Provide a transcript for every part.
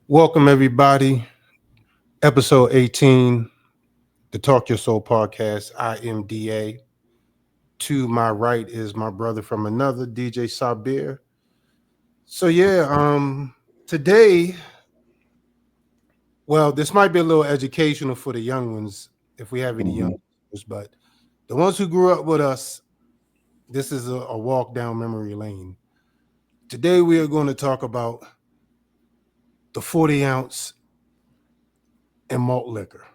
Welcome, everybody. Episode 18, the Talk Your Soul podcast. I am DA. To my right is my brother from another, DJ Sabir. Today, well, this might be a little educational for the young ones, if we have any young Mhm. ones, but the ones who grew up with us, this is a walk down memory lane. Today, we are going to talk about the 40 ounce and malt liquor.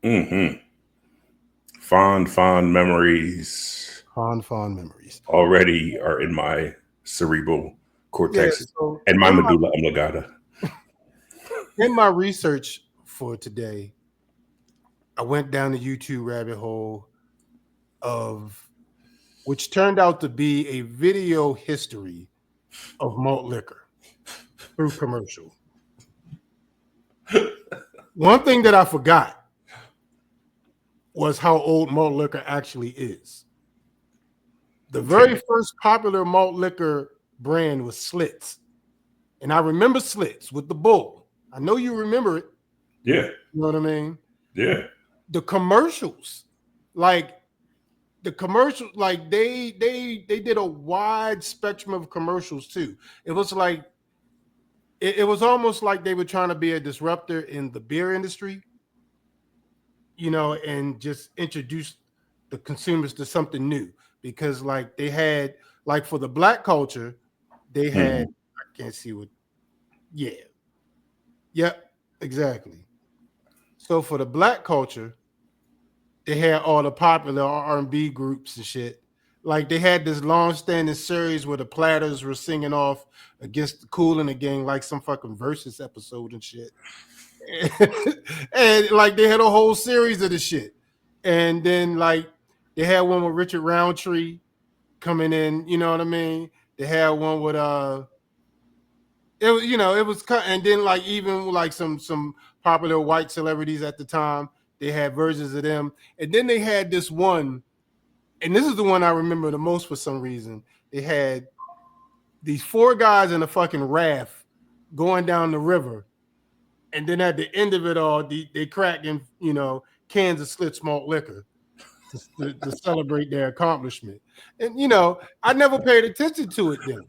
Mhm. Fond memories Fond memories. already are in my cerebral Yeah, cortex so and my medulla oblongata. in my research for today, I went down the YouTube rabbit hole of which turned out to be a video history of malt liquor through commercial. One thing that I forgot was how old malt liquor actually is. The very Okay. first popular malt liquor brand was Slits. And I remember Slits with the bull. I know you remember it. Yeah. You know what I mean? Yeah. The commercials, like the commercial, like they did a wide spectrum of commercials too. It was like it was almost like they were trying to be a disruptor in the beer industry, and just introduce the consumers to something new. Because like they had, like, for the black culture, they had, Mhm. I can't see what, yeah, yep, exactly. So for the black culture, they had all the popular R&B groups and shit. Like they had this long-standing series where the Platters were singing off against the Kool and the Gang, like some fucking versus episode and shit. And like they had a whole series of the shit. And then like they had one with Richard Roundtree coming in. You know what I mean? They had one with it was, it was and then like even like some popular white celebrities at the time, they had versions of them. And then they had this one, and this is the one I remember the most for some reason. They had these four guys in a fucking raft going down the river, and then at the end of it all, they cracking cans of Slits malt liquor to celebrate their accomplishment. And I never paid attention to it then,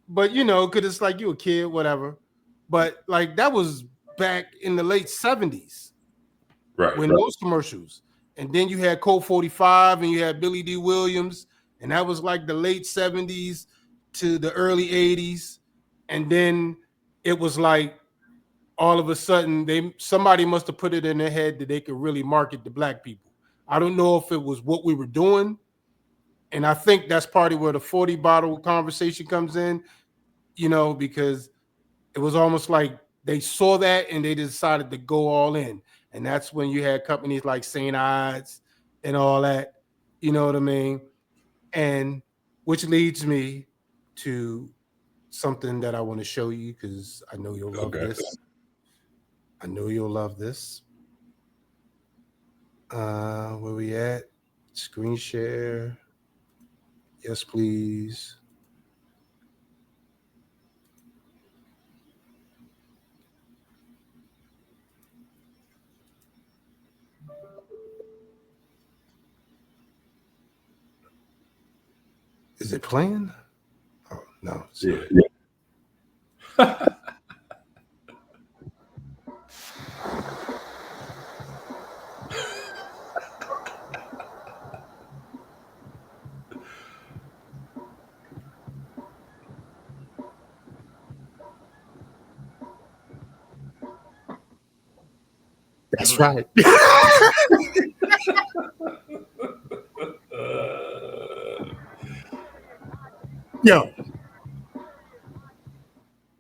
but because it's like you a kid, whatever. But like that was back in the late '70s Right. when those commercials, and then you had Colt 45 and you had Billy D. Williams, and that was like the late '70s to the early '80s, and then it was like all of a sudden somebody must have put it in their head that they could really market to black people. I don't know if it was what we were doing, and I think that's partly where the 40 bottle conversation comes in, because it was almost like they saw that and they decided to go all in. And that's when you had companies like St. Ides and all that, you know what I mean? And which leads me to something that I want to show you because I know you'll love Okay. this. I know you'll love this. Where we at? Screen share. Yes, please. Is it playing? Oh no, it's Yeah. not. That's right. Uh, Yo,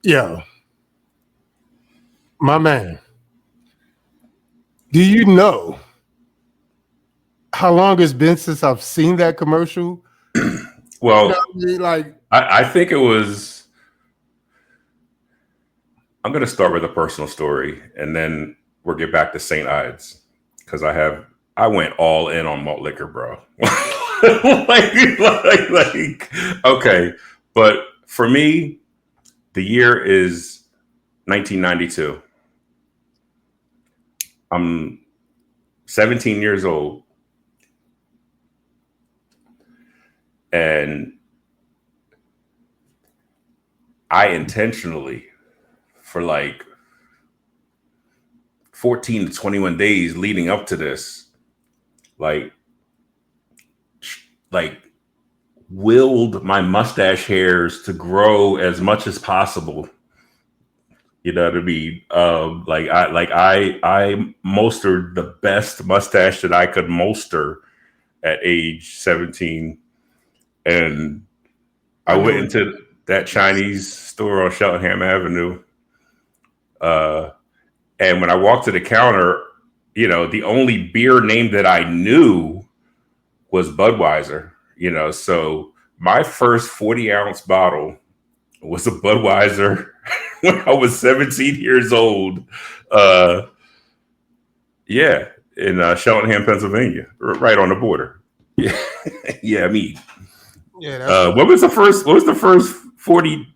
yo, my man. Do you know how long it's been since I've seen that commercial? You know well, what I mean? Like, I think it was. I'm going to start with a personal story, and then we'll get back to St. Ides because I went all in on malt liquor, bro. Okay, but for me, the year is 1992. I'm 17 years old, and I intentionally, for like 14 to 21 days leading up to this, like like willed my mustache hairs to grow as much as possible. You know what I mean? I mustered the best mustache that I could muster at age 17, and I went into that Chinese store on Cheltenham Avenue. And when I walked to the counter, you know, the only beer name that I knew was Budweiser. You know, so my first 40-ounce bottle was a Budweiser when I was 17 years old. Yeah, in Cheltenham, Pennsylvania, right on the border. Yeah, yeah. I mean, Yeah. What was the first 40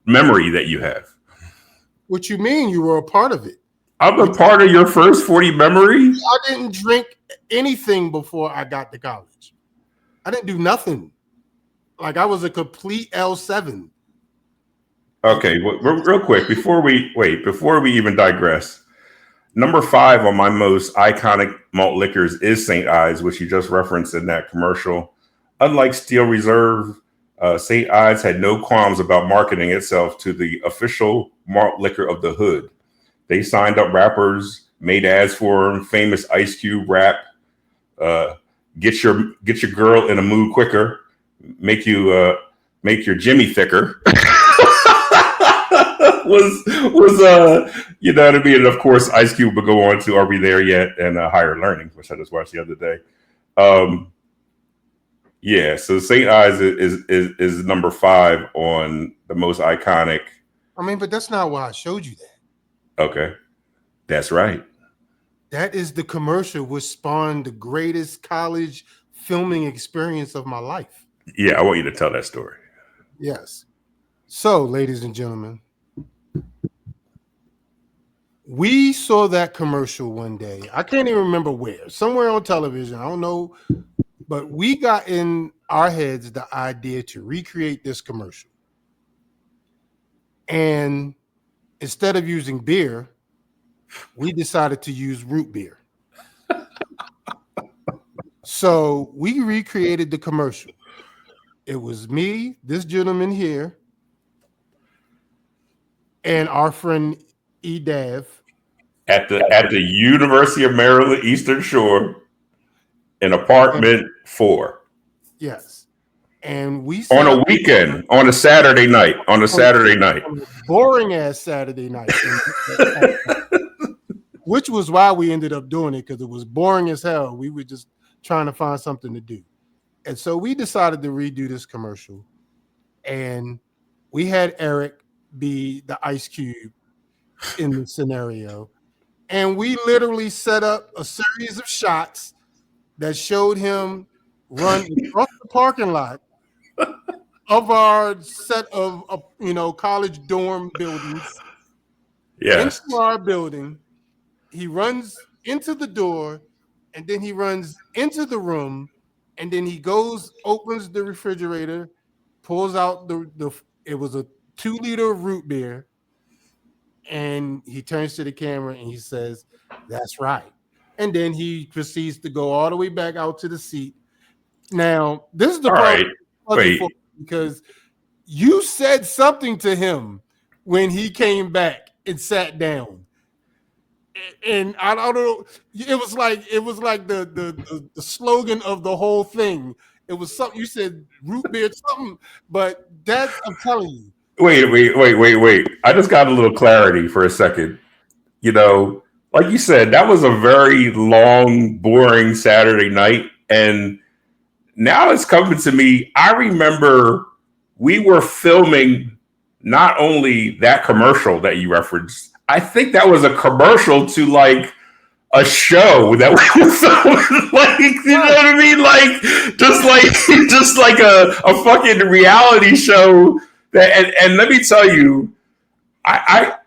memory that you have? What you mean? You were a part of it. I'm a part of your first 40 memories. I didn't drink anything before I got to college. I didn't do nothing. Like I was a complete L7. Okay, well, real quick before we even digress, number 5 on my most iconic malt liquors is St. Ides, which you just referenced in that commercial. Unlike Steel Reserve, St. Ides had no qualms about marketing itself to the official malt liquor of the hood. They signed up rappers, made ads for them, famous Ice Cube rap, get your girl in a mood quicker, make your Jimmy thicker. was you know what I mean? And of course, Ice Cube would go on to Are We There Yet? And Higher Learning, which I just watched the other day. Yeah, so St. Ides is number 5 on the most iconic. I mean, but that's not why I showed you that. Okay, that's right. That is the commercial which spawned the greatest college filming experience of my life. Yeah, I want you to tell that story. Yes. So, ladies and gentlemen, we saw that commercial one day. I can't even remember where. Somewhere on television. I don't know. But we got in our heads the idea to recreate this commercial. And instead of using beer, we decided to use root beer. So we recreated the commercial. It was me, this gentleman here, and our friend Edav at the University of Maryland Eastern Shore in apartment 4. Yes. And we on a weekend, on a Saturday night, on a boring ass Saturday night, which was why we ended up doing it, because it was boring as hell. We were just trying to find something to do. And so we decided to redo this commercial, and we had Eric be the Ice Cube in the scenario. And we literally set up a series of shots that showed him run across the parking lot of our set of college dorm buildings. Yes. Into our building. He runs into the door, and then he runs into the room, and then he goes, opens the refrigerator, pulls out it was a 2-liter root beer, and he turns to the camera and he says, "That's right." And then he proceeds to go all the way back out to the seat. Now, this is the part because you said something to him when he came back and sat down. And I don't know, it was like the slogan of the whole thing. It was something you said, root beer, something, but that's, I'm telling you. Wait. I just got a little clarity for a second. You know, like you said, that was a very long, boring Saturday night. And now it's coming to me. I remember we were filming not only that commercial that you referenced, I think that was a commercial to like a show that we were filming, like, you know what I mean? Like, just like a fucking reality show. That, and let me tell you, I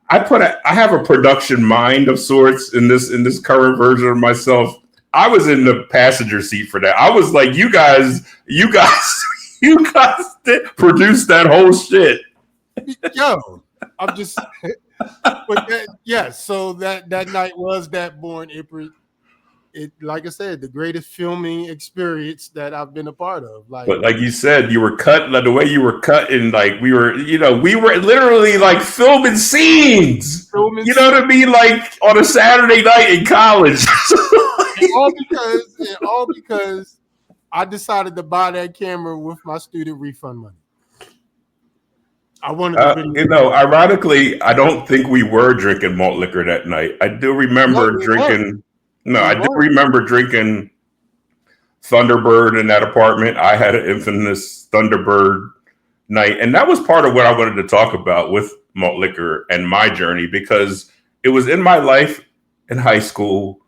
I have a production mind of sorts in this current version of myself. I was in the passenger seat for that. I was like, you guys, you guys produced that whole shit. Yo, I'm just, but so that night was that born April. It, like I said, the greatest filming experience that I've been a part of. But like you said, you were cut the way you were cut, and like we were literally like filming scenes. You know what I mean? Like on a Saturday night in college. and all because I decided to buy that camera with my student refund money. I wanted to ironically, I don't think we were drinking malt liquor that night. I do remember drinking. No, I do remember drinking Thunderbird in that apartment. I had an infamous Thunderbird night, and that was part of what I wanted to talk about with malt liquor and my journey, because it was in my life in high school.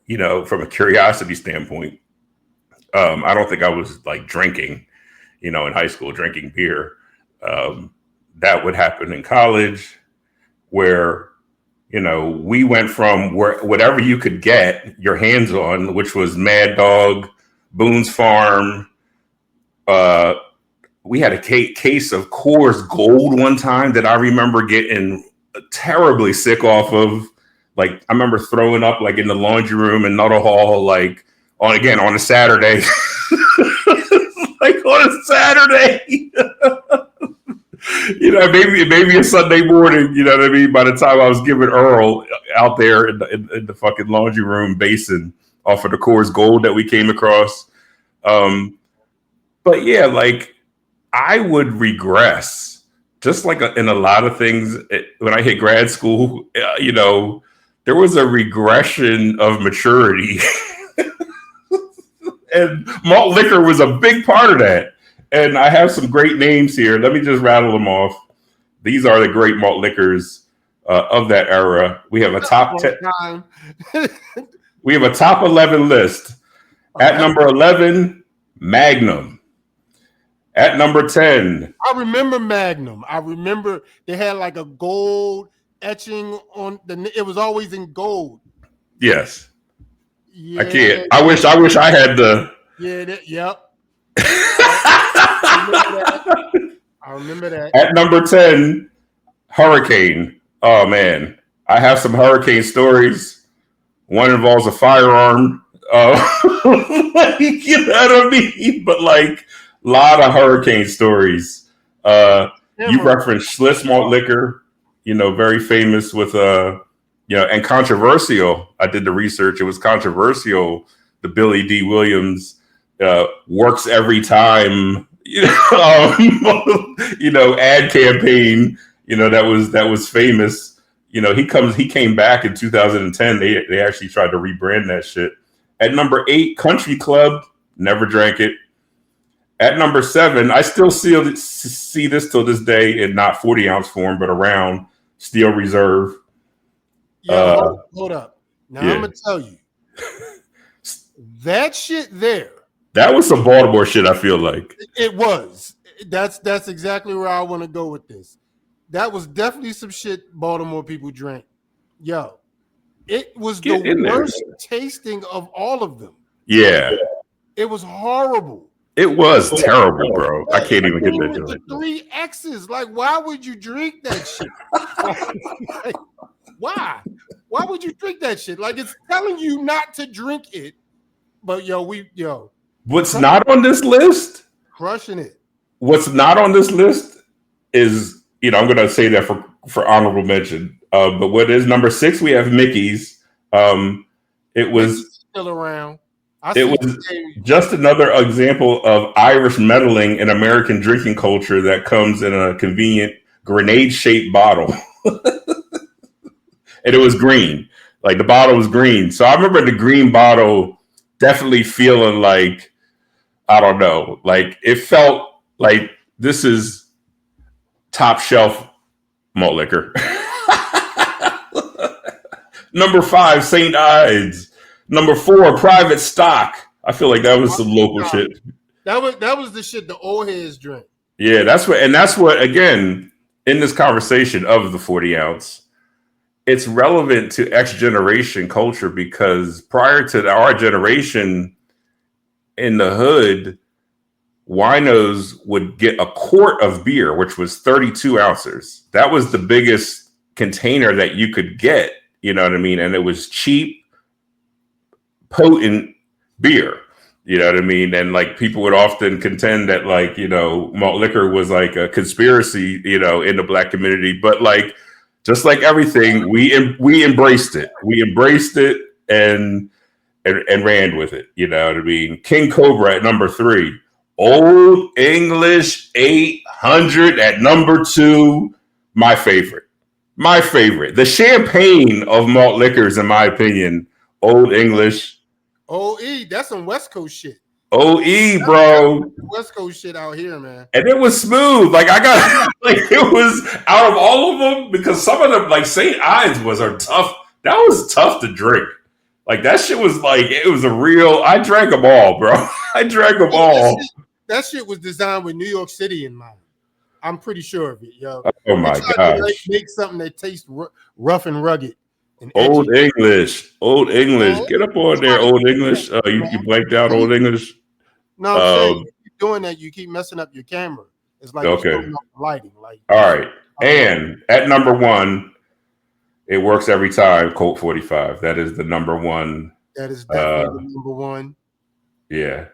You know, from a curiosity standpoint, I don't think I was like drinking, in high school, drinking beer. That would happen in college, where, we went from whatever you could get your hands on, which was Mad Dog, Boone's Farm. We had a case of Coors Gold one time that I remember getting terribly sick off of. Like, I remember throwing up like in the laundry room in Nuttall Hall, like on a Saturday. Like on a Saturday. Maybe a Sunday morning, you know what I mean? By the time I was giving Earl out there in the fucking laundry room basin off of the Coors Gold that we came across. But yeah, like I would regress, just like in a lot of things when I hit grad school, there was a regression of maturity. And malt liquor was a big part of that. And I have some great names here. Let me just rattle them off. These are the great malt liquors of that era. We have a top 10. We have a top 11 list. At number 11, Magnum. At number 10. I remember Magnum. I remember they had like a gold etching on it was always in gold. Yes. Yeah. I can't. I wish I had the. Yeah. Yep. I remember that. At number 10, Hurricane. Oh man, I have some hurricane stories. One involves a firearm. You know what I mean? But like a lot of hurricane stories. You referenced Schlitz malt liquor. Very famous with and controversial. I did the research. It was controversial. The Billy D. Williams works every time. Ad campaign. That was famous. He came back in 2010. They actually tried to rebrand that shit. At number 8, Country Club. Never drank it. At number 7, I still see this till this day in not 40-ounce form, but around Steel Reserve. Hold up. Now I'm gonna tell you that shit there. That was some Baltimore shit, I feel like. It was. That's exactly where I want to go with this. That was definitely some shit Baltimore people drank. Yo, it was the worst tasting of all of them. Yeah. It was horrible. It was terrible, bro. I can't even get that joke. The 3 X's. Like, why would you drink that shit? Like, why? Why would you drink that shit? Like, it's telling you not to drink it. But what's not on this list? Crushing it. What's not on this list is, I'm going to say that for honorable mention. But what is number 6? We have Mickey's. It was still around. It was just another example of Irish meddling in American drinking culture that comes in a convenient grenade-shaped bottle. And it was green. Like, the bottle was green. So I remember the green bottle definitely feeling like, I don't know, like it felt like this is top shelf malt liquor. Number 5, St. Ides. Number 4, Private Stock. I feel like that was some local shit. That was the shit the old heads drink. Yeah, that's what again, in this conversation of the 40 ounce, it's relevant to X generation culture because prior to our generation in the hood, winos would get a quart of beer, which was 32 ounces. That was the biggest container that you could get, you know what I mean? And it was cheap, potent beer. You know what I mean? And like people would often contend that like, you know, malt liquor was like a conspiracy, you know, in the black community. But like, just like everything, we embraced it. We embraced it and ran with it. You know what I mean? King Cobra at number 3. Old English 800 at number 2. My favorite. My favorite. The champagne of malt liquors, in my opinion. Old English. OE, that's some West Coast shit. OE, bro. West Coast shit out here, man. And it was smooth. Like I got like it was out of all of them because some of them, like St. Ives are tough. That was tough to drink. Like that shit was like it was a real. I drank them all, bro. I drank them all. That shit was designed with New York City in mind. I'm pretty sure of it, yo. Oh my gosh. Make something that tastes rough and rugged. Old English. Get up on there, Old English. You blanked out Old English. No, I'm saying you keep doing that, you keep messing up your camera. It's like okay. Lighting. Like all right. And at number 1, it works every time. Colt 45. That is the number 1. That is definitely the number 1. Yeah.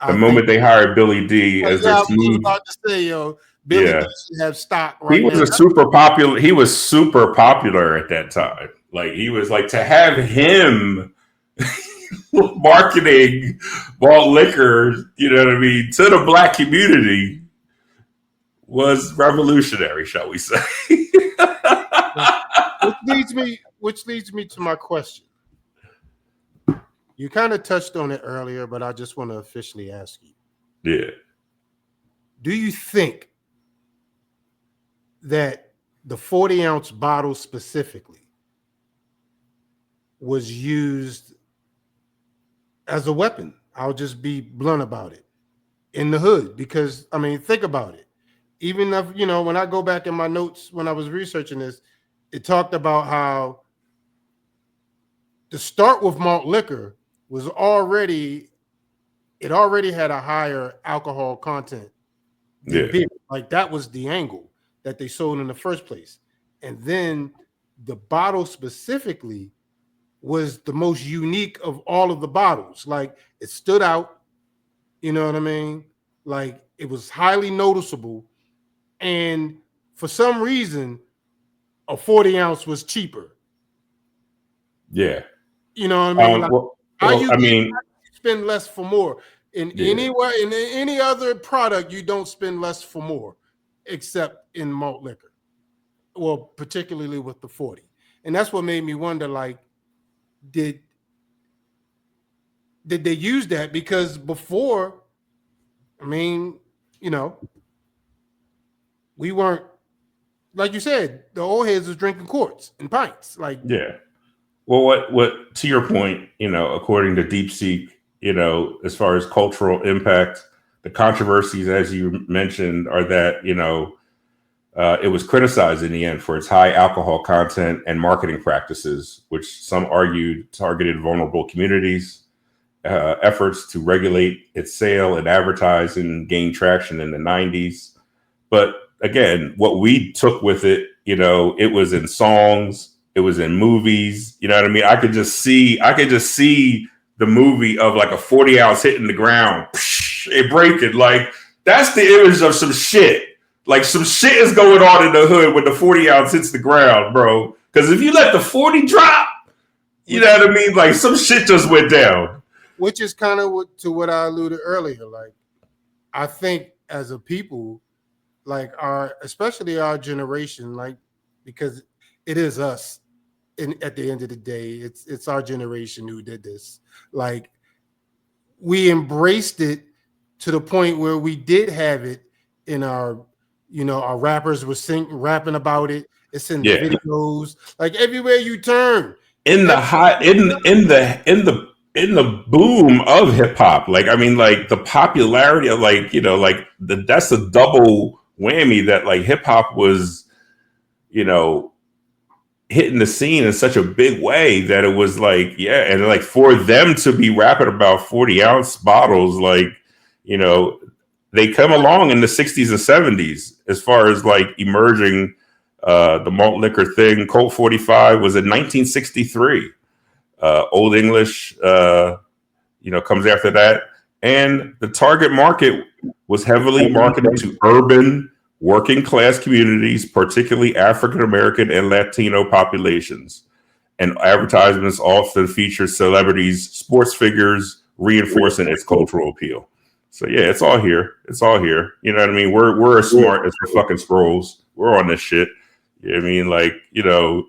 The moment they hired Billy D as their smooth. I was about to say, yo, Billy D should have stock right He was super popular. He was super popular at that time. Like he was like to have him marketing malt liquor, you know what I mean, to the black community was revolutionary, shall we say? which leads me to my question. You kind of touched on it earlier, but I just want to officially ask you. Yeah. Do you think that the 40-ounce bottle specifically was used as a weapon? I'll just be blunt about it. In the hood, because I mean, think about it. Even if, you know, when I go back in my notes when I was researching this, it talked about how to start with malt liquor was already had a higher alcohol content than beer. Like that was the angle that they sold in the first place. And then the bottle specifically was the most unique of all of the bottles. Like it stood out, you know what I mean? Like it was highly noticeable. And for some reason, a 40-ounce was cheaper. Yeah. You know what I mean? Like, you spend less for more. In any other product, you don't spend less for more, except in malt liquor. Well, particularly with the 40. And that's what made me wonder, like, did they use that? Because before, I mean, you know, we weren't, like you said, the old heads was drinking quarts and pints. Like, yeah. Well, what to your point, you know, according to DeepSeek, you know, as far as cultural impact, the controversies, as you mentioned, are that, you know, it was criticized in the end for its high alcohol content and marketing practices, which some argued targeted vulnerable communities. Efforts to regulate its sale and advertising gained traction in the 90s. But again, what we took with it, you know, it was in songs, it was in movies. You know what I mean? I could just see the movie of like a 40-ounce hitting the ground, it breaking. Like that's the image of some shit. Like some shit is going on in the hood when the 40-ounce hits the ground, bro. Because if you let the 40 drop, you know what I mean? Like some shit just went down. Which is kind of what I alluded earlier. Like, I think as a people, like especially our generation, like, because it is us. At the end of the day, it's our generation who did this. Like, we embraced it to the point where we did have it in our, you know, our rappers were rapping about it. It's in the videos, like everywhere you turn. In the boom of hip hop, like I mean, like the popularity of, like, you know, like that's a double whammy that like hip hop was you know, hitting the scene in such a big way that it was like, yeah, and like for them to be rapping about 40-ounce bottles, like, you know, they come along in the 60s and 70s as far as like emerging. The malt liquor thing, Colt 45 was in 1963. Old English, comes after that. And the target market was heavily marketed to urban working class communities, particularly African American and Latino populations. And advertisements often feature celebrities, sports figures, reinforcing its cultural appeal. So yeah, it's all here. It's all here. You know what I mean? We're as smart as the fucking scrolls. We're on this shit. You know what I mean? Like, You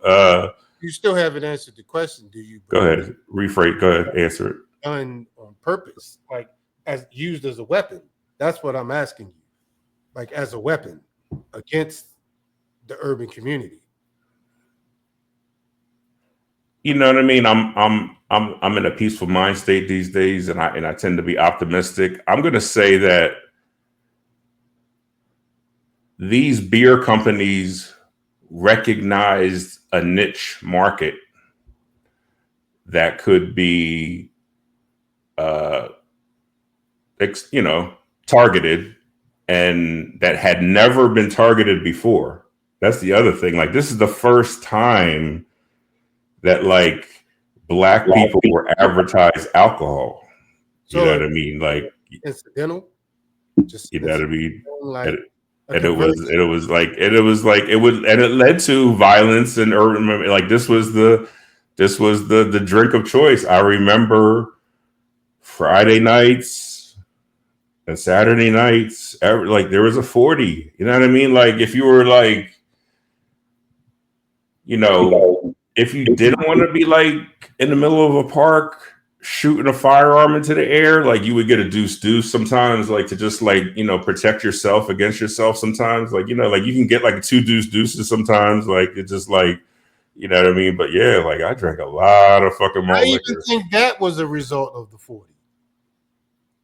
still haven't answered the question. Do you go ahead. Rephrase, go ahead, answer it. done on purpose, like as used as a weapon? That's what I'm asking you. Like as a weapon against the urban community. You know what I mean? I'm in a peaceful mind state these days, and I tend to be optimistic. I'm gonna say that these beer companies recognized a niche market that could be uh targeted, and that had never been targeted before. That's the other thing. Like, this is the first time that like black people were advertised alcohol. You know what I mean? Like, incidental, just you know what I mean? like And it led to violence and urban. Like, this was the drink of choice. I remember Friday nights and Saturday nights, like there was a 40. You know what I mean? Like, if you were like, if you didn't want to be like in the middle of a park shooting a firearm into the air, like you would get a deuce sometimes, like to just like, protect yourself against yourself sometimes. Like, like you can get like two deuces sometimes. Like, it's just like, you know what I mean? But yeah, like I drank a lot of fucking malt liquor. I even think that was a result of the 40.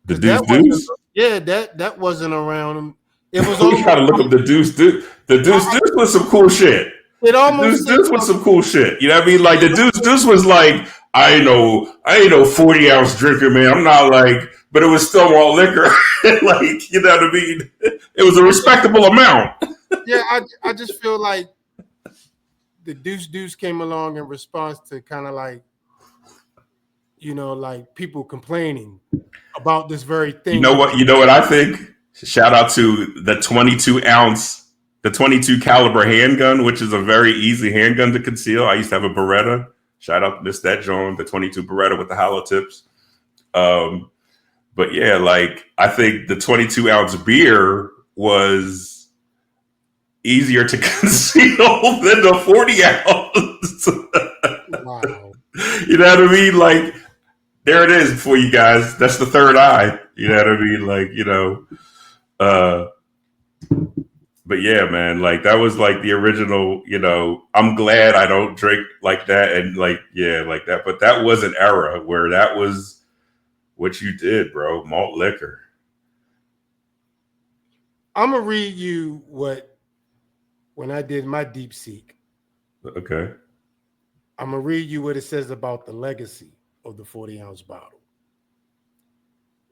The deuce? Yeah, that wasn't around. It was you gotta look up the deuce. The deuce was some cool shit. It almost deuce was some cool shit. You know what I mean? Like the deuce was like, I ain't no 40-ounce drinker, man. I'm not like, but it was still malt liquor. Like, you know what I mean? It was a respectable amount. Yeah, I just feel like the deuce came along in response to kind of like, like people complaining about this very thing. You know what I think? Shout out to the 22 caliber handgun, which is a very easy handgun to conceal. I used to have a Beretta. Shout out to Miss That Joan, the 22 Beretta with the hollow tips. But yeah, like I think the 22-ounce beer was easier to conceal than the 40-ounce. Wow. You know what I mean? Like, there it is for you guys. That's the third eye. You know what I mean? Like, but yeah, man, like that was like the original, I'm glad I don't drink like that and like, yeah, like that. But that was an era where that was what you did, bro. Malt liquor. I'm going to read you when I did my deep seek. Okay. I'm going to read you what it says about the legacy of the 40-ounce bottle.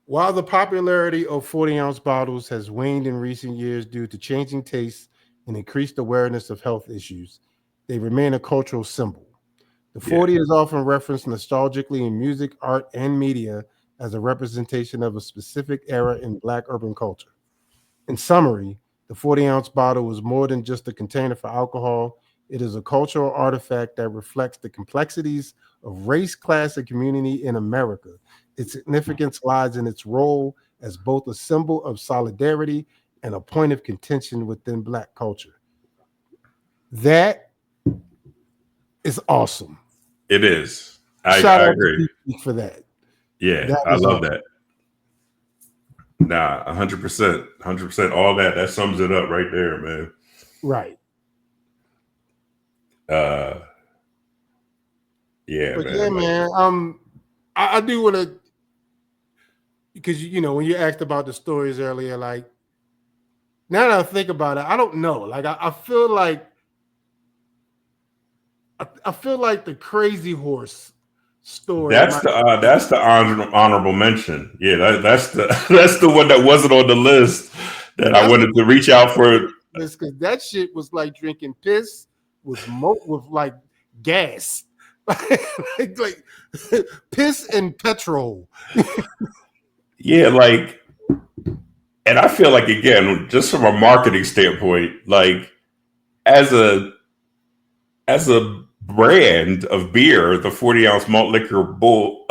While the popularity of 40-ounce bottles has waned in recent years due to changing tastes and increased awareness of health issues, they remain a cultural symbol. The 40 is often referenced nostalgically in music, art, and media as a representation of a specific era in Black urban culture. In summary, the 40-ounce bottle is more than just a container for alcohol. It is a cultural artifact that reflects the complexities of race, class, and community in America. Its significance lies in its role as both a symbol of solidarity and a point of contention within Black culture. That is awesome. It is. I agree for that. Yeah, I love that. Nah, 100%, 100%. All that sums it up right there, man. Right. Yeah, but man. Yeah, man. I do want to, because when you asked about the stories earlier, like now that I think about it, I don't know. Like I feel like I feel like the Crazy Horse story That's might. the honorable mention. Yeah, that's the that's the one that wasn't on the list that I That's what wanted to reach out for. because that shit was like drinking piss with like gas, like piss and petrol. Yeah, like, and I feel like again, just from a marketing standpoint, like as a as a brand of beer, the 40-ounce malt liquor bull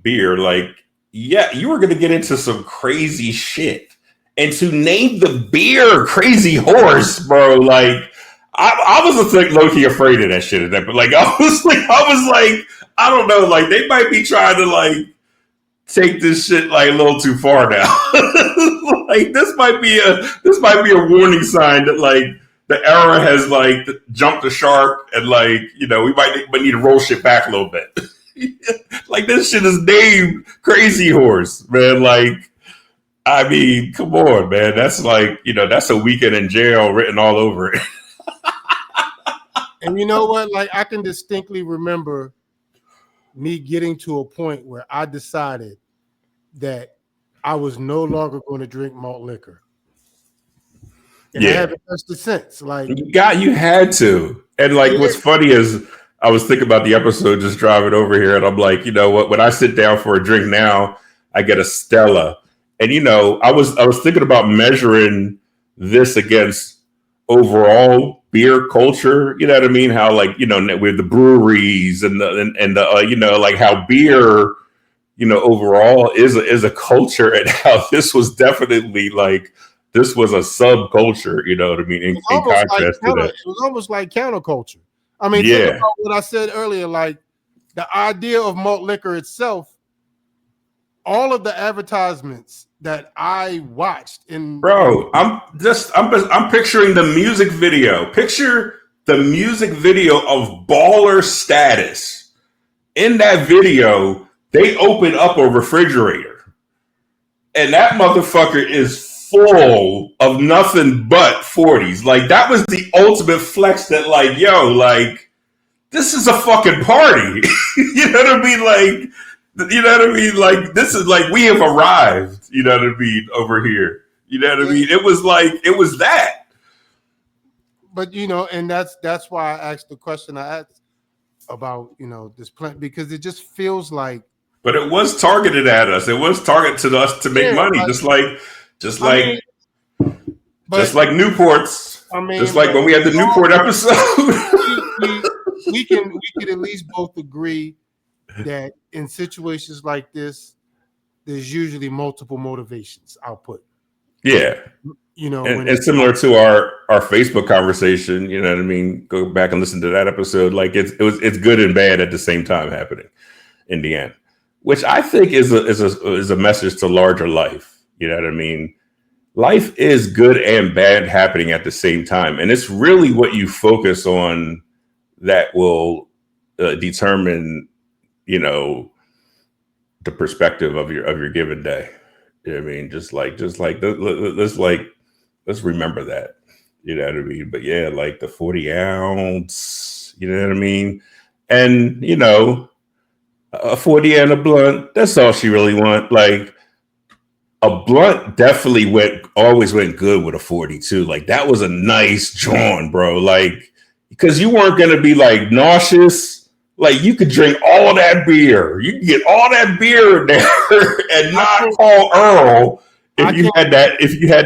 beer, like, yeah, you were going to get into some crazy shit. And to name the beer Crazy Horse, bro, like, I was like low-key afraid of that shit. But like, I don't know, like, they might be trying to like take this shit like a little too far now. Like, this might be a warning sign that like the era has like jumped the shark, and like, we might need to roll shit back a little bit. Like, this shit is named Crazy Horse, man. Like, I mean, come on, man. That's like, that's a weekend in jail written all over it. And you know what? Like, I can distinctly remember me getting to a point where I decided that I was no longer going to drink malt liquor. And I haven't touched it since. Like, you had to. And like, what's funny is I was thinking about the episode just driving over here, and I'm like, you know what? When I sit down for a drink now, I get a Stella. And I was thinking about measuring this against overall beer culture. You know what I mean? How like, with the breweries and the like how beer, overall is a culture, and how this was definitely like, this was a subculture, you know what I mean? In contrast to that. It was almost like counterculture. I mean, Yeah. think about what I said earlier, like the idea of malt liquor itself, all of the advertisements that I watched I'm picturing the music video. Picture the music video of Baller Status. In that video, they open up a refrigerator, and that motherfucker is full of nothing but 40s. Like, that was the ultimate flex that like, yo, like, this is a fucking party. You know what I mean? Like, this is like, we have arrived, you know what I mean, over here. You know what I mean? It was that. But and that's why I asked the question I asked about, this plant, because it just feels like. But it was targeted at us. It was targeted to us to make money, just like Newports. I mean, just like when we had the Newport episode. we could at least both agree that in situations like this, there's usually multiple motivations. I'll put. Yeah. And similar to our Facebook conversation, you know what I mean? Go back and listen to that episode. Like, it's good and bad at the same time happening in the end, which I think is a message to larger life. You know what I mean? Life is good and bad happening at the same time, and it's really what you focus on that will determine, the perspective of your given day. You know what I mean? Let's remember that. You know what I mean? But yeah, like the 40-ounce, you know what I mean? And, a 40 and a blunt, that's all she really want. Like, a blunt definitely always went good with a 42. Like, that was a nice joint, bro. Like, because you weren't going to be like nauseous. Like, you could drink all that beer. You could get all that beer in there and not call Earl if you had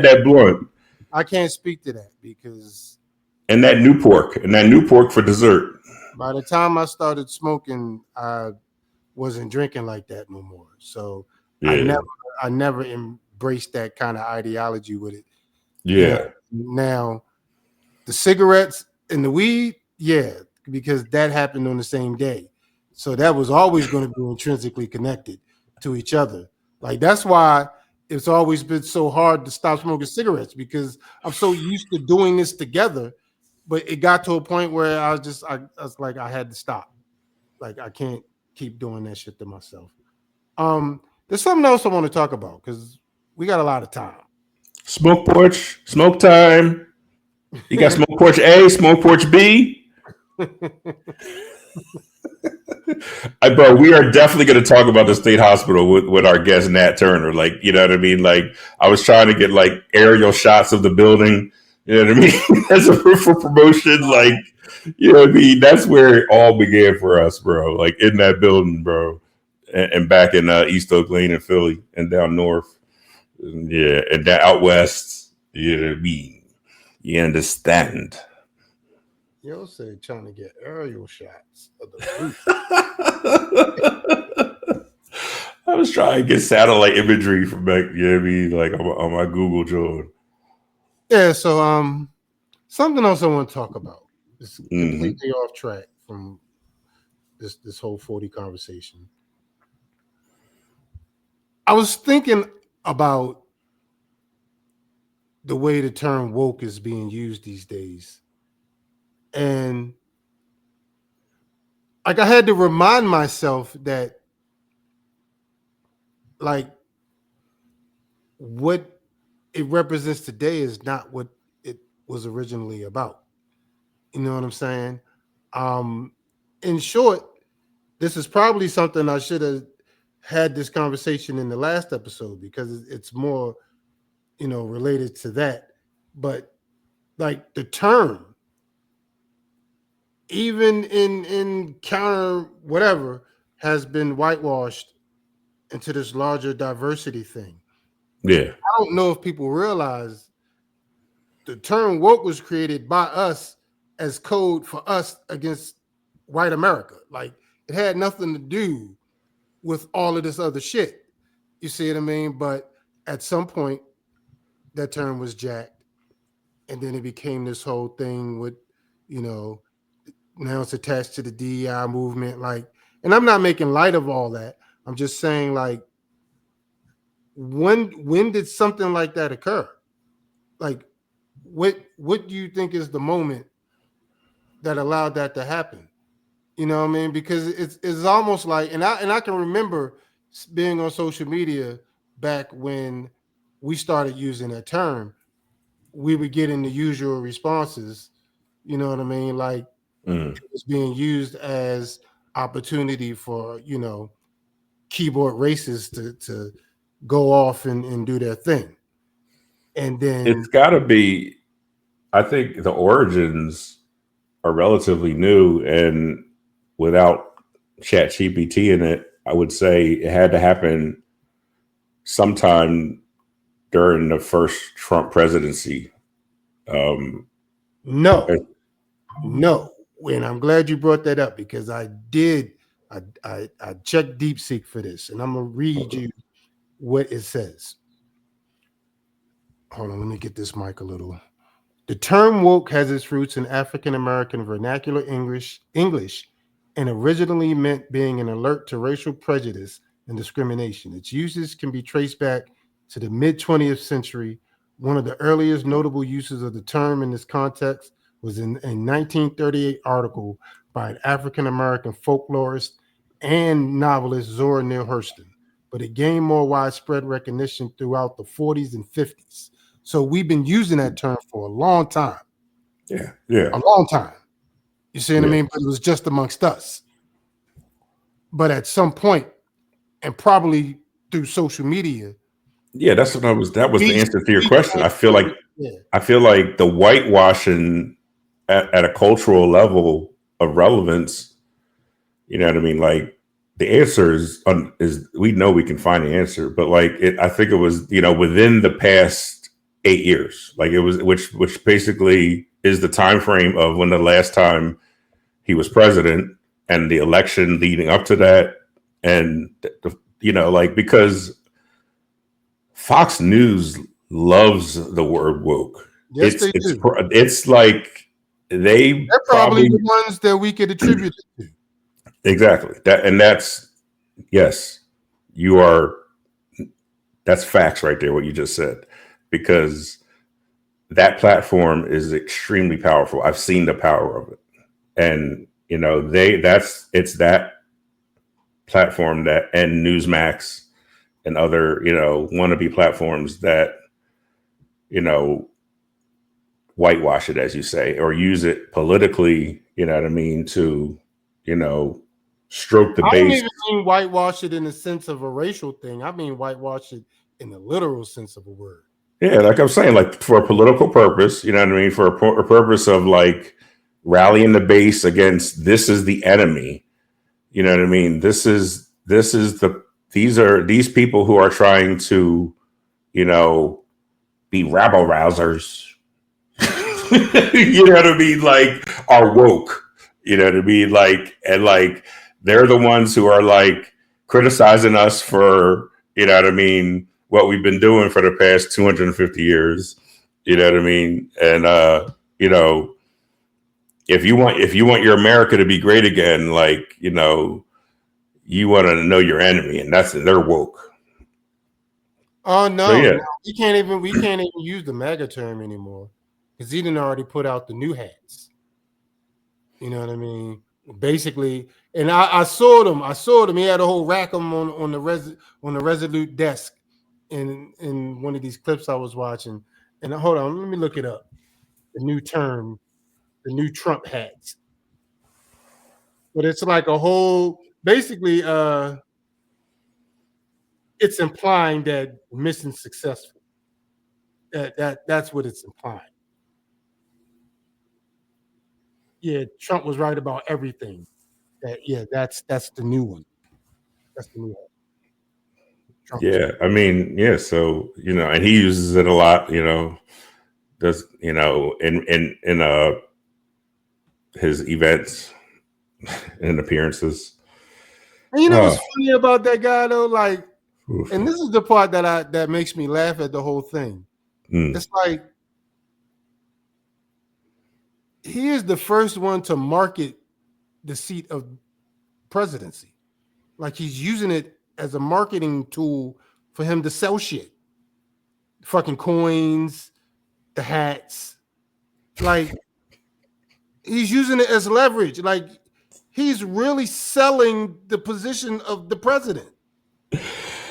that blunt. I can't speak to that because. And that Newport for dessert. By the time I started smoking, I wasn't drinking like that no more. So yeah. I never embraced that kind of ideology with it. Yeah. Now, the cigarettes and the weed, yeah, because that happened on the same day. So that was always going to be intrinsically connected to each other. Like, that's why it's always been so hard to stop smoking cigarettes, because I'm so used to doing this together. But it got to a point where I was like, I had to stop. Like, I can't keep doing that shit to myself. There's something else I want to talk about because we got a lot of time. Smoke porch, smoke time. You got smoke porch A, smoke porch B. Bro, we are definitely going to talk about the state hospital with our guest Nat Turner. Like, you know what I mean? Like, I was trying to get like aerial shots of the building. You know what I mean? As a proof for promotion, like, you know what I mean? That's where it all began for us, bro. Like in that building, bro, and back in East Oak Lane in Philly and down north, yeah, and down out west. You know what I mean? You understand? Yo said trying to get aerial shots of the roof. I was trying to get satellite imagery from back, you know what I mean? Like on my Google John. Yeah, so something else I want to talk about. It's Mm-hmm. completely off track from this whole 40 conversation. I was thinking about the way the term woke is being used these days. And like I had to remind myself that like what it represents today is not what it was originally about. You know what I'm saying? Um, in short, this is probably something I should have had this conversation in the last episode because it's more, related to that. But like the term, even in counter whatever, has been whitewashed into this larger diversity thing. Yeah. I don't know if people realize the term woke was created by us as code for us against white America. Like it had nothing to do with all of this other shit. You see what I mean? But at some point, that term was jacked, and then it became this whole thing with, you know, now it's attached to the DEI movement. Like, and I'm not making light of all that. I'm just saying, like, when did something like that occur? Like, what do you think is the moment that allowed that to happen? You know what I mean? Because it's almost like, and I can remember being on social media back when we started using that term. We were getting the usual responses. You know what I mean? Like Mm. it was being used as opportunity for keyboard races to go off and do their thing. And It's then got to be, I think the origins are relatively new. And without Chat GPT in it, I would say it had to happen sometime during the first Trump presidency. Um, no, no. And I'm glad you brought that up because I checked DeepSeek for this, and I'm gonna read you what it says. Hold on, let me get this mic a little. The term woke has its roots in African American vernacular English, and originally meant being an alert to racial prejudice and discrimination. Its uses can be traced back to the mid 20th century. One of the earliest notable uses of the term in this context was in a 1938 article by an African American folklorist and novelist Zora Neale Hurston, but it gained more widespread recognition throughout the 40s and 50s. So we've been using that term for a long time. yeah, yeah, A long time. You see what I yeah, mean? But it was just amongst us. But at some point, and probably through social media, yeah. That's what I was. That was the we answer to your we question. transferred it. Yeah. I feel like the whitewashing at a cultural level of relevance. You know what I mean? Like the answer is we know we can find the answer, but like I think it was within the past 8 years, like it was which basically is the time frame of when the last time he was president and the election leading up to that, and like because Fox News loves the word woke. Yes, they do. It's like they They're probably probably the ones that we could attribute it to. exactly that, and that's yes, you are. That's facts right there. What you just said, because that platform is extremely powerful. I've seen the power of it, and it's that platform that and Newsmax and other wannabe platforms that you know whitewash it, as you say, or use it politically you know what I mean, to, you know, stroke the I don't base. even mean whitewash it in the sense of a racial thing. I mean whitewash it in the literal sense of a word. Yeah, like I'm saying, like for a political purpose, you know what I mean, for a purpose of like rallying the base against this is the enemy. You know what I mean? This is these people who are trying to, you know, be rabble rousers. You know what I mean? Like are woke. You know what I mean? Like and like they're the ones who are like criticizing us for, you know what I mean, what we've been doing for the past 250 years. You know what I mean? And you know, if you want your America to be great again, like, you know, you want to know your enemy, and that's they're woke. Oh So no, yeah, no, we can't even use the MAGA term anymore because he didn't already put out the new hats. You know what I mean? Basically, and I saw them. I saw them. He had a whole rack of them on the Resolute desk in one of these clips I was watching. And hold on, let me look it up. The new term, the new Trump hats. But it's like a whole. Basically, it's implying that mission successful. That's what it's implying. Yeah, Trump was right about everything. That's the new one. That's the new one. Trump was yeah. I mean, yeah. So you know, and he uses it a lot. You know, does you know in his events and appearances. And you know Oh, what's funny about that guy though? Like, oof. and this is the part that makes me laugh at the whole thing. Mm. It's like he is the first one to market the seat of presidency. Like he's using it as a marketing tool for him to sell shit. Fucking coins, the hats. Like he's using it as leverage. Like he's really selling the position of the president.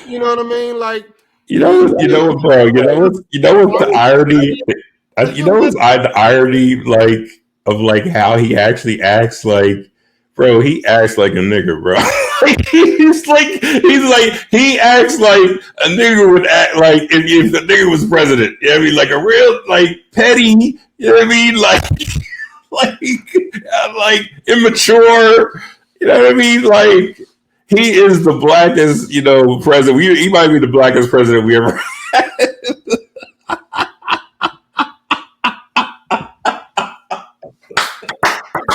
You know what I mean? Like he You know what, bro? You know what the irony? it's You a know what's literal the irony like of like how he actually acts like, bro? He acts like a nigga, bro. He acts like a nigga would act like if the nigga was president. You know what I mean? Like a real like petty. You know what I mean? Like like immature. You know what I mean? Like he is the blackest, you know, president. He might be the blackest president we ever.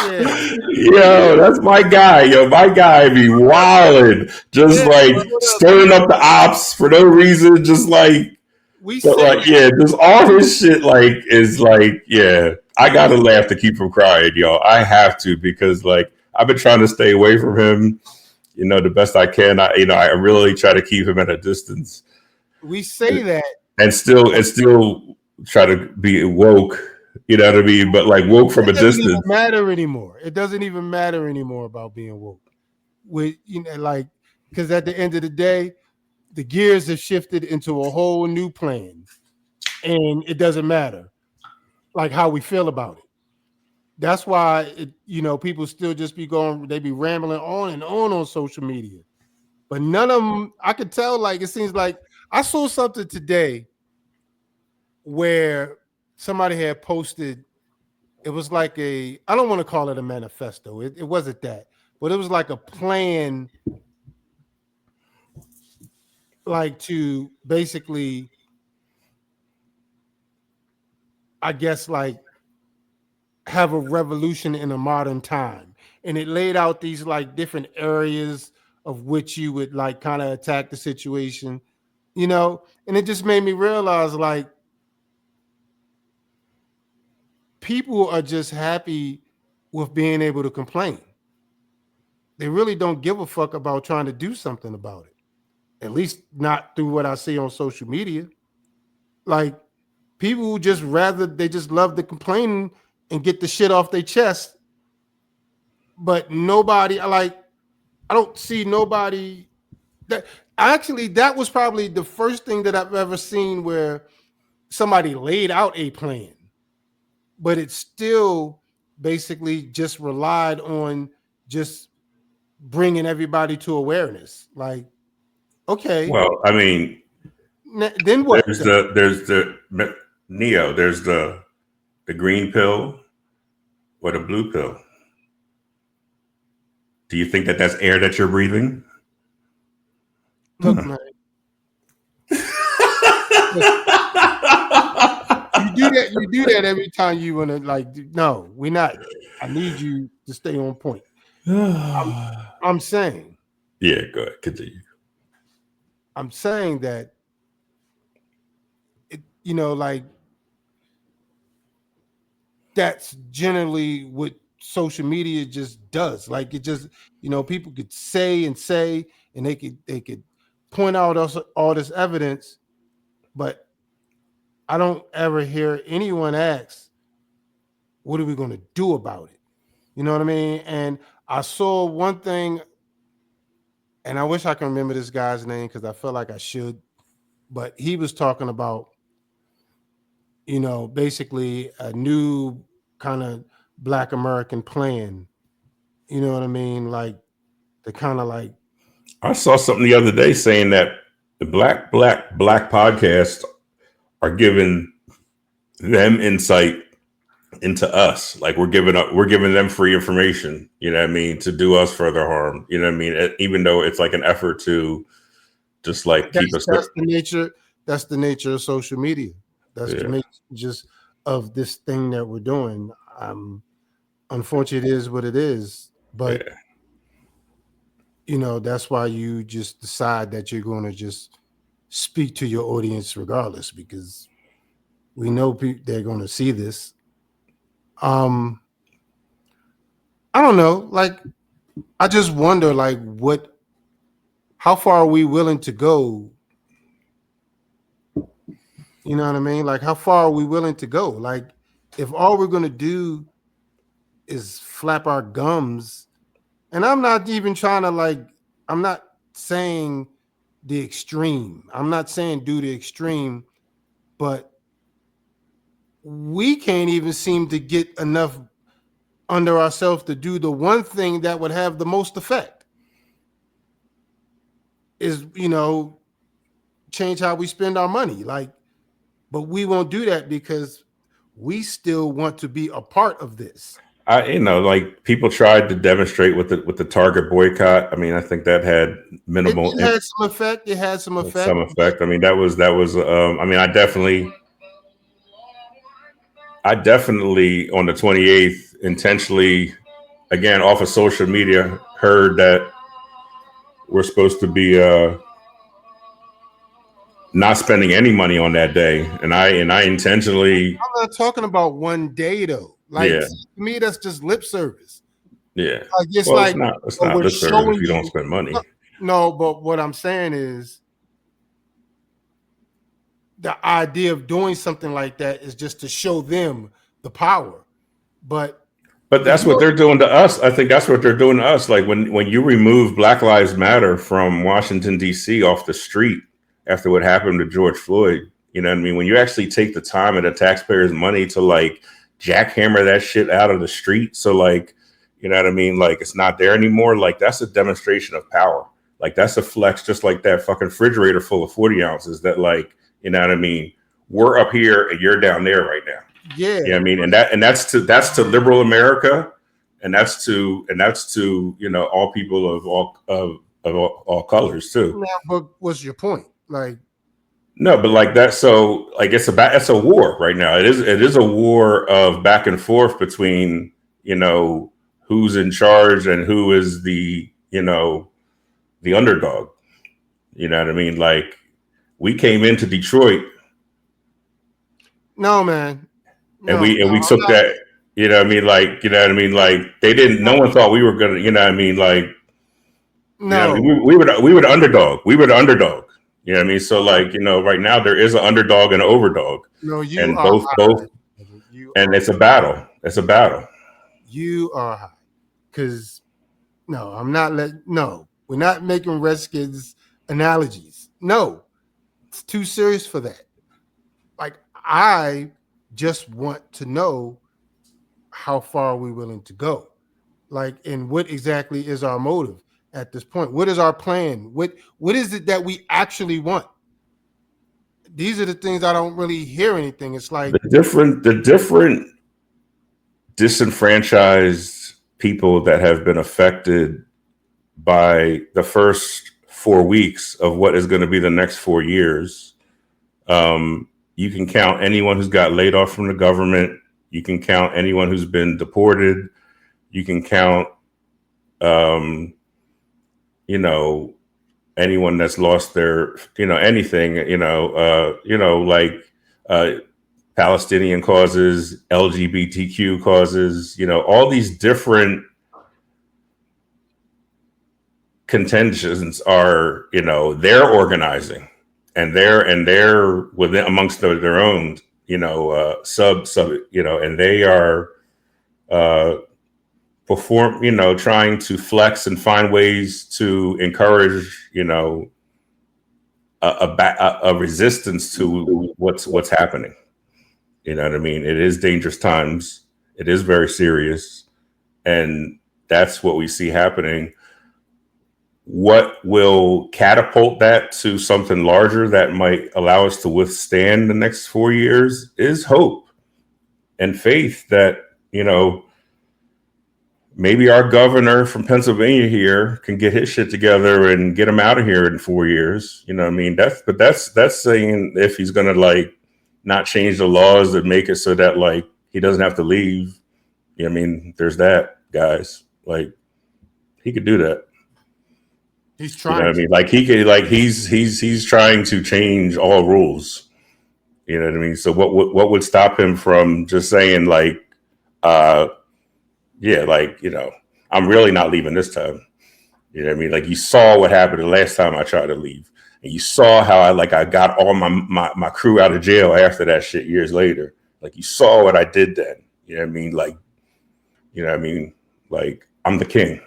yeah. Yo, that's my guy. Yo, my guy be wildin', just Yeah, like but what up? stirring up the ops for no reason. Just like, We but say like, that. yeah, just all his shit. Like, is like, yeah. I gotta laugh to keep from crying, yo. I have to because like I've been trying to stay away from him, you know, the best I can. I really try to keep him at a distance, We say that. and still try to be woke. You know what I mean? But like woke from It a doesn't even distance. matter anymore. It doesn't even matter anymore about being woke. With like because at the end of the day, the gears have shifted into a whole new plan, and it doesn't matter like how we feel about it. That's why people still just be going. They be rambling on and on social media, but none of them. I could tell. Like it seems like I saw something today where somebody had posted. It was like I don't want to call it a manifesto. It wasn't that, but it was like a plan, like to basically, I guess, like have a revolution in a modern time. And it laid out these like different areas of which you would like kind of attack the situation, and it just made me realize like people are just happy with being able to complain. They really don't give a fuck about trying to do something about it. At least not through what I see on social media. Like people who just rather they just love to complain and get the shit off their chest, but nobody I don't see nobody that actually that was probably the first thing that I've ever seen where somebody laid out a plan, but it still basically just relied on just bringing everybody to awareness. Like, okay, Well, I mean, then what? there's the Neo. There's the green pill or the blue pill. Do you think that that's air that you're breathing? Look, man, you do that. You do that every time you want to. Like, no, we're not. I need you to stay on point. I'm, I'm saying, Yeah, go ahead, continue. I'm saying that like that's generally what social media just does. Like it just, people could say and say, and they could point out all this evidence, but I don't ever hear anyone ask, what are we going to do about it? You know what I mean? And I saw one thing, and I wish I can remember this guy's name because I feel like I should, but he was talking about, basically a new kind of Black American plan. You know what I mean? Like the kind of like, I saw something the other day saying that the black podcasts are giving them insight into us. Like we're giving them free information. You know what I mean? To do us further harm. You know what I mean? Even though it's like an effort to just like keep us. that's the nature. That's the nature of social media. That's the Yeah, nature just of this thing that we're doing. Unfortunately, it is what it is. But yeah. that's why you just decide that you're going to just speak to your audience regardless, because we know they're going to see this. Um, I don't know. Like, I just wonder, like, how far are we willing to go? You know what I mean? Like, how far are we willing to go? Like, if all we're going to do is flap our gums, and I'm not even trying to like, I'm not saying the extreme. I'm not saying do the extreme, but we can't even seem to get enough under ourselves to do the one thing that would have the most effect is, change how we spend our money. Like, but we won't do that because we still want to be a part of this. Like people tried to demonstrate with the Target boycott. I mean, I think that had minimal It had some effect. It had some effect, some but effect. I mean, that was. I mean, I definitely on the 28th intentionally, again off of social media, heard that we're supposed to be not spending any money on that day, and I intentionally, I'm not talking about one day though. Like yeah, to me, that's just lip service. yeah. Like it's Well, like, it's oh, not we're lip service if showing you don't you. spend money. No, but what I'm saying is the idea of doing something like that is just to show them the power. But But if that's what you they're doing to us. I think that's what they're doing to us. Like when you remove Black Lives Matter from Washington D.C. off the street after what happened to George Floyd, you know what I mean? When you actually take the time and the taxpayers' money to like jackhammer that shit out of the street, so like, you know what I mean? Like it's not there anymore. Like that's a demonstration of power. Like that's a flex, just like that fucking refrigerator full of 40 ounces. That like, you know what I mean? We're up here and you're down there right now. yeah, Yeah, I mean, and that's to liberal America, and that's to all people of all colors too. now, but what's your point? Like, No, but like that, so like it's a war right now. It is a war of back and forth between who's in charge and who is the underdog. You know what I mean? Like we came into Detroit no, man, and no, we took that. You know what I mean? Like you know what I mean? Like they didn't. No no, one thought we were gonna. You know what I mean? Like you know what I no, mean? We were the underdog. We were the underdog. You know what I mean? So like right now there is an underdog and an overdog, no. You and are both, high. You and are it's a battle. It's a battle. you are high. Because no, I'm not. No, we're not making Redskins analogies. No, it's too serious for that. Like I just want to know how far are we willing to go? Like, and what exactly is our motive at this point? What is our plan? What is it that we actually want? These are the things I don't really hear anything. It's like, the different disenfranchised people that have been affected by the first 4 weeks of what is going to be the next 4 years. You can count anyone who's got laid off from the government. You can count anyone who's been deported. You can count, um, you know, anyone that's lost their, anything, like uh, Palestinian causes, LGBTQ causes, all these different contentions are, they're organizing, and they're within amongst their own, sub, and they are uh, trying to flex and find ways to encourage, a resistance to what's happening. You know what I mean? It is dangerous times. It is very serious, and that's what we see happening. What will catapult that to something larger that might allow us to withstand the next 4 years is hope and faith that, maybe our governor from Pennsylvania here can get his shit together and get him out of here in 4 years. You know what I mean? That's saying if he's gonna like not change the laws that make it so that like he doesn't have to leave. You know what I mean? There's that, guys. Like he could do that. he's You know trying what I to. mean? Like he could, like he's trying to change all rules. You know what I mean? So what would stop him from just saying like, uh, yeah, like I'm really not leaving this time. You know what I mean? Like you saw what happened the last time I tried to leave, and you saw how I got all my crew out of jail after that shit years later. Like you saw what I did then. You know what I mean? Like you know what I mean? Like I'm the king.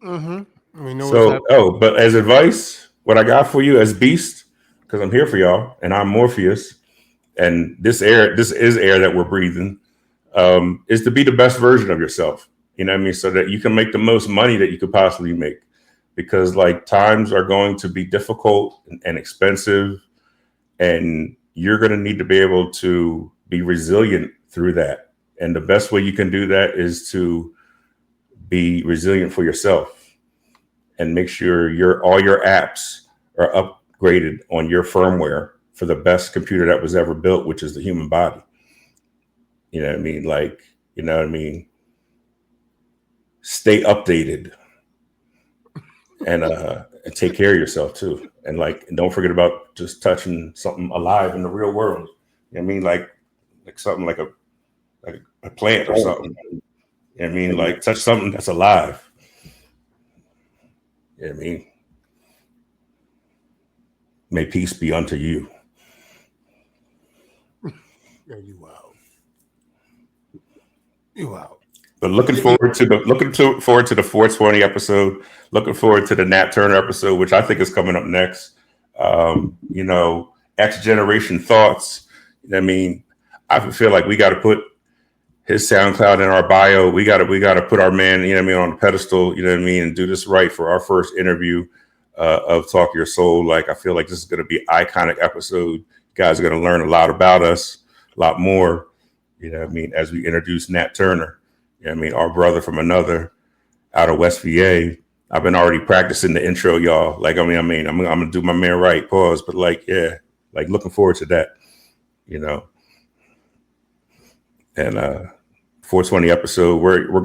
We know what's So, happening. but as advice, what I got for you as Beast, because I'm here for y'all, and I'm Morpheus, and this is air that we're breathing, is to be the best version of yourself. You know what I mean? So that you can make the most money that you could possibly make. Because like times are going to be difficult and expensive, and you're going to need to be able to be resilient through that. And the best way you can do that is to be resilient for yourself and make sure all your apps are upgraded on your firmware for the best computer that was ever built, which is the human body. You know what I mean? Like, you know what I mean? Stay updated and take care of yourself too. And like, and don't forget about just touching something alive in the real world. You know what I mean? Like something like a plant or something. You know what I mean? Like touch something that's alive. You know what I mean? May peace be unto you. Yeah, you out. You out. But looking forward to the 420 episode. Looking forward to the Nat Turner episode, which I think is coming up next. X Generation Thoughts. I mean, I feel like we got to put his SoundCloud in our bio. We got to put our man, you know what I mean, on the pedestal. You know what I mean, and do this right for our first interview of Talk Your Soul. Like I feel like this is going to be an iconic episode. You guys are going to learn a lot about us, a lot more. You know what I mean, as we introduce Nat Turner. You know what I mean, our brother from another out of West VA. I've been already practicing the intro, y'all. Like, I'm gonna do my man right, pause. But like, yeah, like looking forward to that, you know. And 420 episode, we're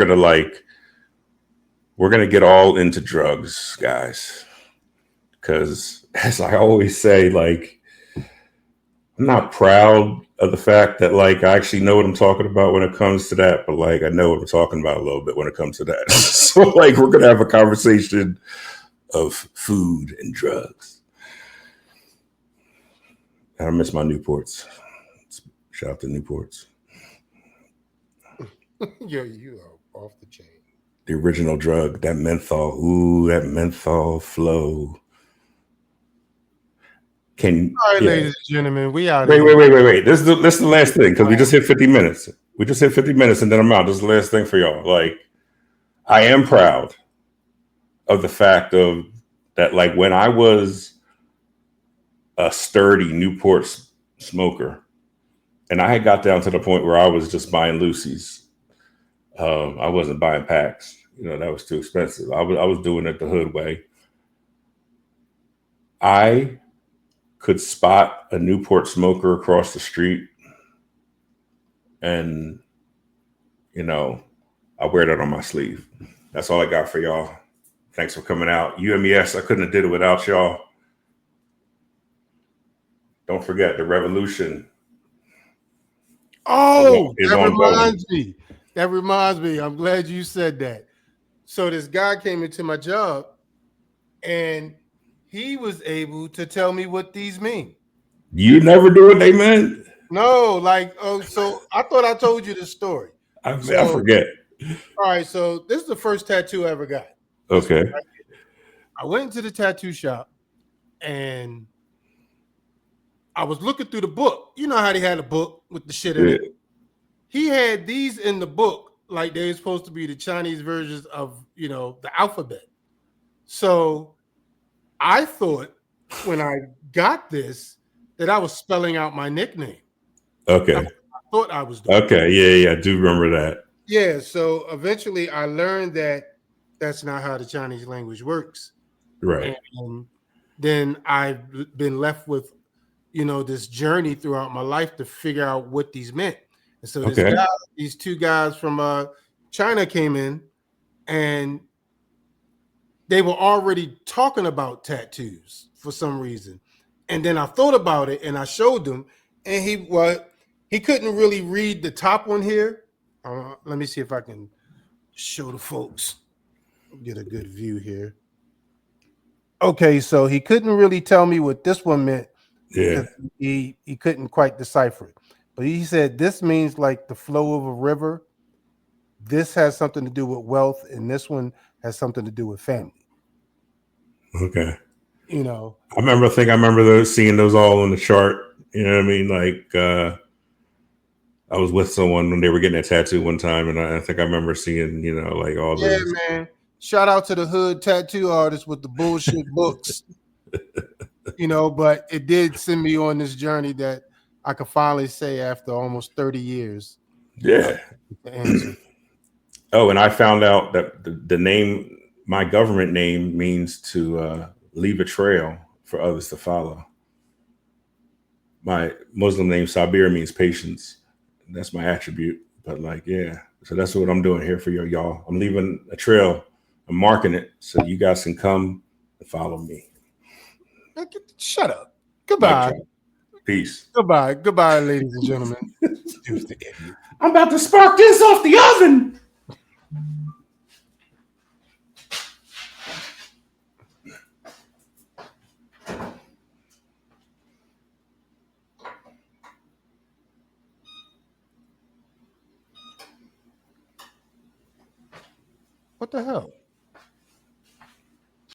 gonna get all into drugs, guys. Cause as I always say, like, I'm not proud of the fact that like I actually know what I'm talking about when it comes to that, but like I know what I'm talking about a little bit when it comes to that. So like we're gonna have a conversation of food and drugs. I miss my Newports. Shout out to Newports. Yo, you are off the chain. The original drug, that menthol. Ooh, that menthol flow. Can All right, yeah. ladies and gentlemen, we out of Wait, here. wait, wait, wait, wait. This is the last thing because we just hit 50 minutes. We just hit 50 minutes and then I'm out. This is the last thing for y'all. Like, I am proud of the fact of that. Like when I was a sturdy Newport smoker, and I had got down to the point where I was just buying Lucy's. I wasn't buying packs. You know, that was too expensive. I was doing it the hood way. I could spot a Newport smoker across the street, and you know, I wear that on my sleeve. That's all I got for y'all. Thanks for coming out. UMES, I couldn't have did it without y'all. Don't forget the revolution Oh, is that ongoing. reminds me. That reminds me. I'm glad you said that. So this guy came into my job and he was able to tell me what these mean. You never do what they meant. No, like, oh, so I thought I told you this story. I So, forget. all right, so this is the first tattoo I ever got. This one, Okay. right? I went into the tattoo shop and I was looking through the book. You know how they had a book with the shit in Yeah. it? He had these in the book, like they were supposed to be the Chinese versions of, the alphabet. So I thought when I got this that I was spelling out my nickname. Okay. I thought I was doing that. Okay. Yeah. Yeah. I do remember that. Yeah. So eventually I learned that that's not how the Chinese language works. Right. And then I've been left with, this journey throughout my life to figure out what these meant. And so Okay. these two guys from China came in and they were already talking about tattoos for some reason. And then I thought about it and I showed them, and he couldn't really read the top one here. Let me see if I can show the folks, get a good view here. Okay, so he couldn't really tell me what this one meant Yeah. because he couldn't quite decipher it. But he said this means like the flow of a river. This has something to do with wealth, and this one has something to do with family. Okay. You know, I remember those seeing those all on the chart. You know what I mean? Like I was with someone when they were getting a tattoo one time, and I think I remember seeing, like all yeah, those. man. Shout out to the hood tattoo artist with the bullshit books. But it did send me on this journey that I could finally say after almost 30 years. Yeah. The answer. Oh, and I found out that the name, my government name, means to leave a trail for others to follow. My Muslim name, Sabir, means patience. That's my attribute. But like, yeah. So that's what I'm doing here for y'all. I'm leaving a trail. I'm marking it so you guys can come and follow me. Shut up. Mic Goodbye. drop. Peace. Goodbye. Goodbye, ladies and gentlemen. Stupid idiot. I'm about to spark this off the oven. What the hell?